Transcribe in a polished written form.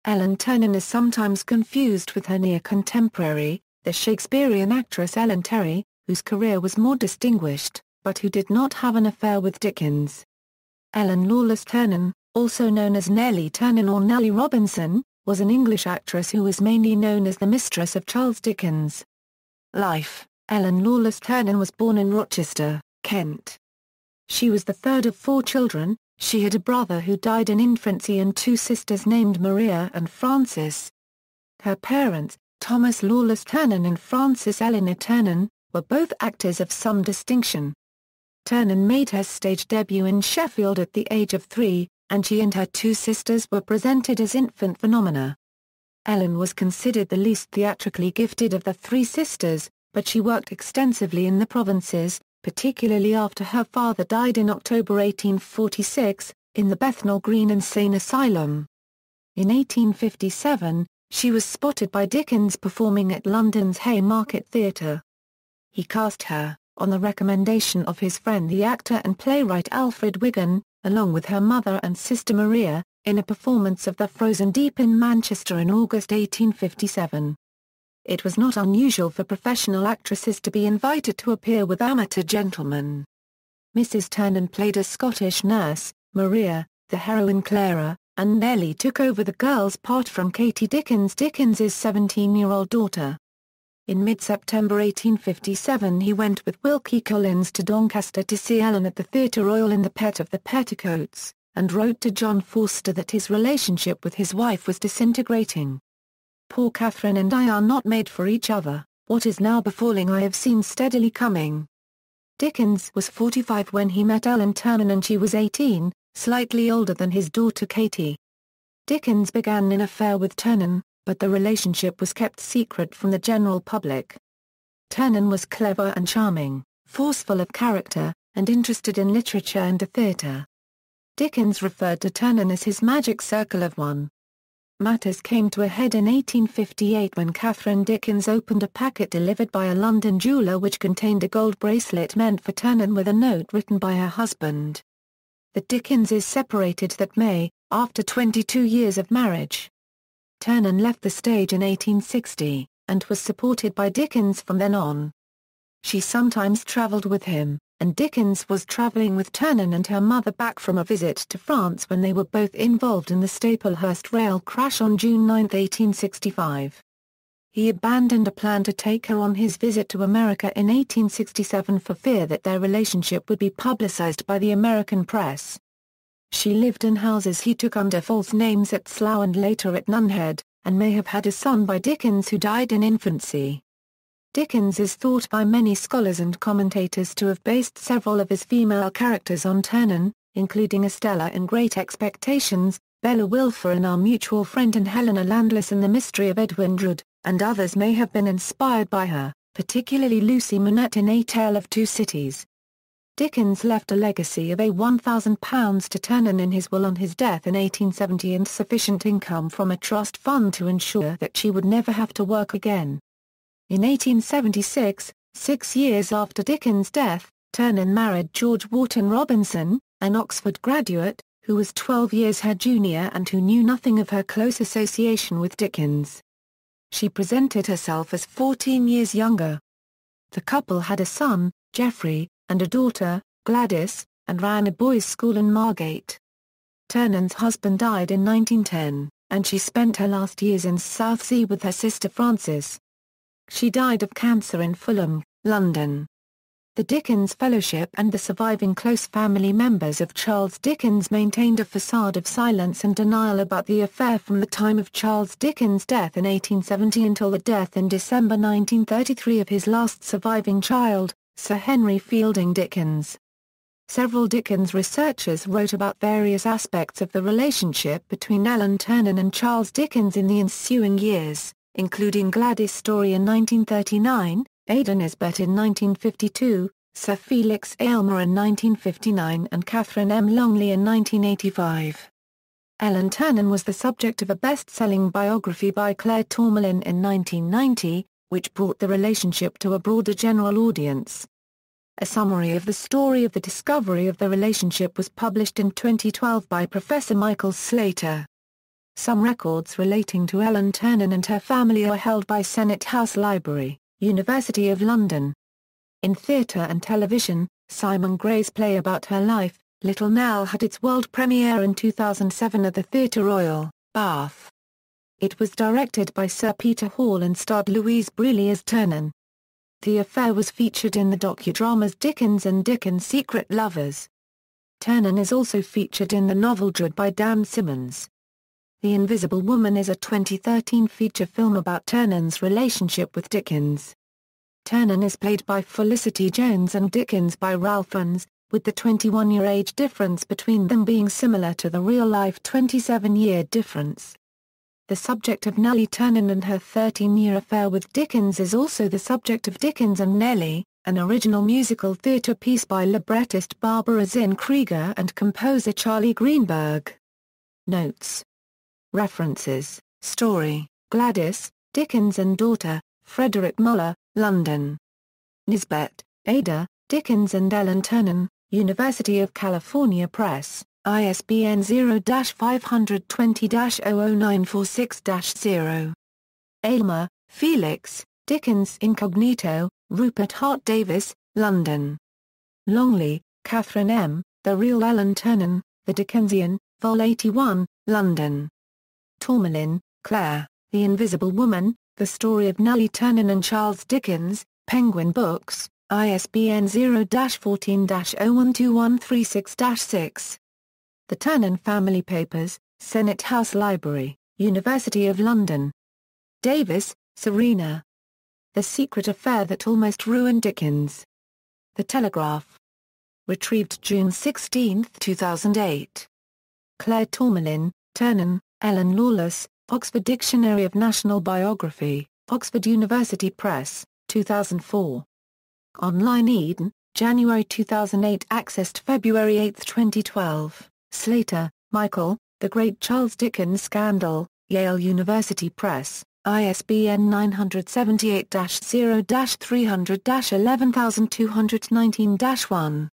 Ellen Ternan is sometimes confused with her near contemporary, the Shakespearean actress Ellen Terry, whose career was more distinguished, but who did not have an affair with Dickens. Ellen Lawless Ternan, also known as Nelly Ternan or Nelly Robinson, was an English actress who was mainly known as the mistress of Charles Dickens. Life: Ellen Lawless Ternan was born in Rochester, Kent. She was the third of 4 children. She had a brother who died in infancy and 2 sisters named Maria and Frances. Her parents, Thomas Lawless Ternan and Frances Eleanor Ternan, were both actors of some distinction. Ternan made her stage debut in Sheffield at the age of 3, and she and her 2 sisters were presented as infant phenomena. Ellen was considered the least theatrically gifted of the 3 sisters, but she worked extensively in the provinces, particularly after her father died in October 1846, in the Bethnal Green Insane Asylum. In 1857, she was spotted by Dickens performing at London's Haymarket Theatre. He cast her, on the recommendation of his friend the actor and playwright Alfred Wigan, along with her mother and sister Maria, in a performance of The Frozen Deep in Manchester in August 1857. It was not unusual for professional actresses to be invited to appear with amateur gentlemen. Mrs. Ternan played a Scottish nurse, Maria, the heroine Clara, and Nelly took over the girl's part from Katie Dickens, Dickens's 17-year-old daughter. In mid-September 1857 he went with Wilkie Collins to Doncaster to see Ellen at the Theatre Royal in The Pet of the Petticoats, and wrote to John Forster that his relationship with his wife was disintegrating. "Poor Catherine and I are not made for each other, what is now befalling I have seen steadily coming." Dickens was 45 when he met Ellen Ternan and she was 18, slightly older than his daughter Katie. Dickens began an affair with Ternan, but the relationship was kept secret from the general public. Ternan was clever and charming, forceful of character, and interested in literature and the theatre. Dickens referred to Ternan as his magic circle of one. Matters came to a head in 1858 when Catherine Dickens opened a packet delivered by a London jeweller which contained a gold bracelet meant for Ternan with a note written by her husband. The Dickenses separated that May, after 22 years of marriage. Ternan left the stage in 1860, and was supported by Dickens from then on. She sometimes travelled with him, and Dickens was travelling with Ternan and her mother back from a visit to France when they were both involved in the Staplehurst rail crash on June 9, 1865. He abandoned a plan to take her on his visit to America in 1867 for fear that their relationship would be publicized by the American press. She lived in houses he took under false names at Slough and later at Nunhead, and may have had a son by Dickens who died in infancy. Dickens is thought by many scholars and commentators to have based several of his female characters on Ternan, including Estella in Great Expectations, Bella Wilfer in Our Mutual Friend and Helena Landless in The Mystery of Edwin Drood, and others may have been inspired by her, particularly Lucy Manette in A Tale of Two Cities. Dickens left a legacy of £1,000 to Ternan in his will on his death in 1870 and sufficient income from a trust fund to ensure that she would never have to work again. In 1876, 6 years after Dickens' death, Ternan married George Wharton Robinson, an Oxford graduate, who was 12 years her junior and who knew nothing of her close association with Dickens. She presented herself as 14 years younger. The couple had a son, Geoffrey, and a daughter, Gladys, and ran a boys' school in Margate. Ternan's husband died in 1910, and she spent her last years in Southsea with her sister Frances. She died of cancer in Fulham, London. The Dickens Fellowship and the surviving close family members of Charles Dickens maintained a facade of silence and denial about the affair from the time of Charles Dickens' death in 1870 until the death in December 1933 of his last surviving child, Sir Henry Fielding Dickens. Several Dickens researchers wrote about various aspects of the relationship between Ellen Ternan and Charles Dickens in the ensuing years, including Gladys Story in 1939, Ada Nisbet in 1952, Sir Felix Aylmer in 1959 and Catherine M. Longley in 1985. Ellen Ternan was the subject of a best-selling biography by Claire Tourmalin in 1990, which brought the relationship to a broader general audience. A summary of the story of the discovery of the relationship was published in 2012 by Professor Michael Slater. Some records relating to Ellen Ternan and her family are held by Senate House Library, University of London. In theatre and television, Simon Gray's play about her life, Little Nell, had its world premiere in 2007 at the Theatre Royal, Bath. It was directed by Sir Peter Hall and starred Louise Brealey as Ternan. The affair was featured in the docudramas Dickens and Dickens' Secret Lovers. Ternan is also featured in the novel Dread by Dan Simmons. The Invisible Woman is a 2013 feature film about Ternan's relationship with Dickens. Ternan is played by Felicity Jones and Dickens by Ralph Fiennes, with the 21-year age difference between them being similar to the real-life 27-year difference. The subject of Nelly Ternan and her 13-year affair with Dickens is also the subject of Dickens and Nelly, an original musical theatre piece by librettist Barbara Zinn Krieger and composer Charlie Greenberg. Notes. References, Story, Gladys, Dickens and Daughter, Frederick Muller, London. Nisbet, Ada, Dickens and Ellen Ternan, University of California Press, ISBN 0-520-00946-0. Aylmer, Felix, Dickens Incognito, Rupert Hart Davis, London. Longley, Catherine M., The Real Ellen Ternan, The Dickensian, Vol. 81, London. Tourmalin, Claire, The Invisible Woman, The Story of Nelly Ternan and Charles Dickens, Penguin Books, ISBN 0-14-012136-6. The Ternan Family Papers, Senate House Library, University of London. Davis, Serena. The Secret Affair That Almost Ruined Dickens. The Telegraph. Retrieved June 16, 2008. Claire Tourmalin, Ternan, Ellen Lawless, Oxford Dictionary of National Biography, Oxford University Press, 2004. Online Eden, January 2008. Accessed February 8, 2012. Slater, Michael, The Great Charles Dickens Scandal, Yale University Press, ISBN 978-0-300-11219-1.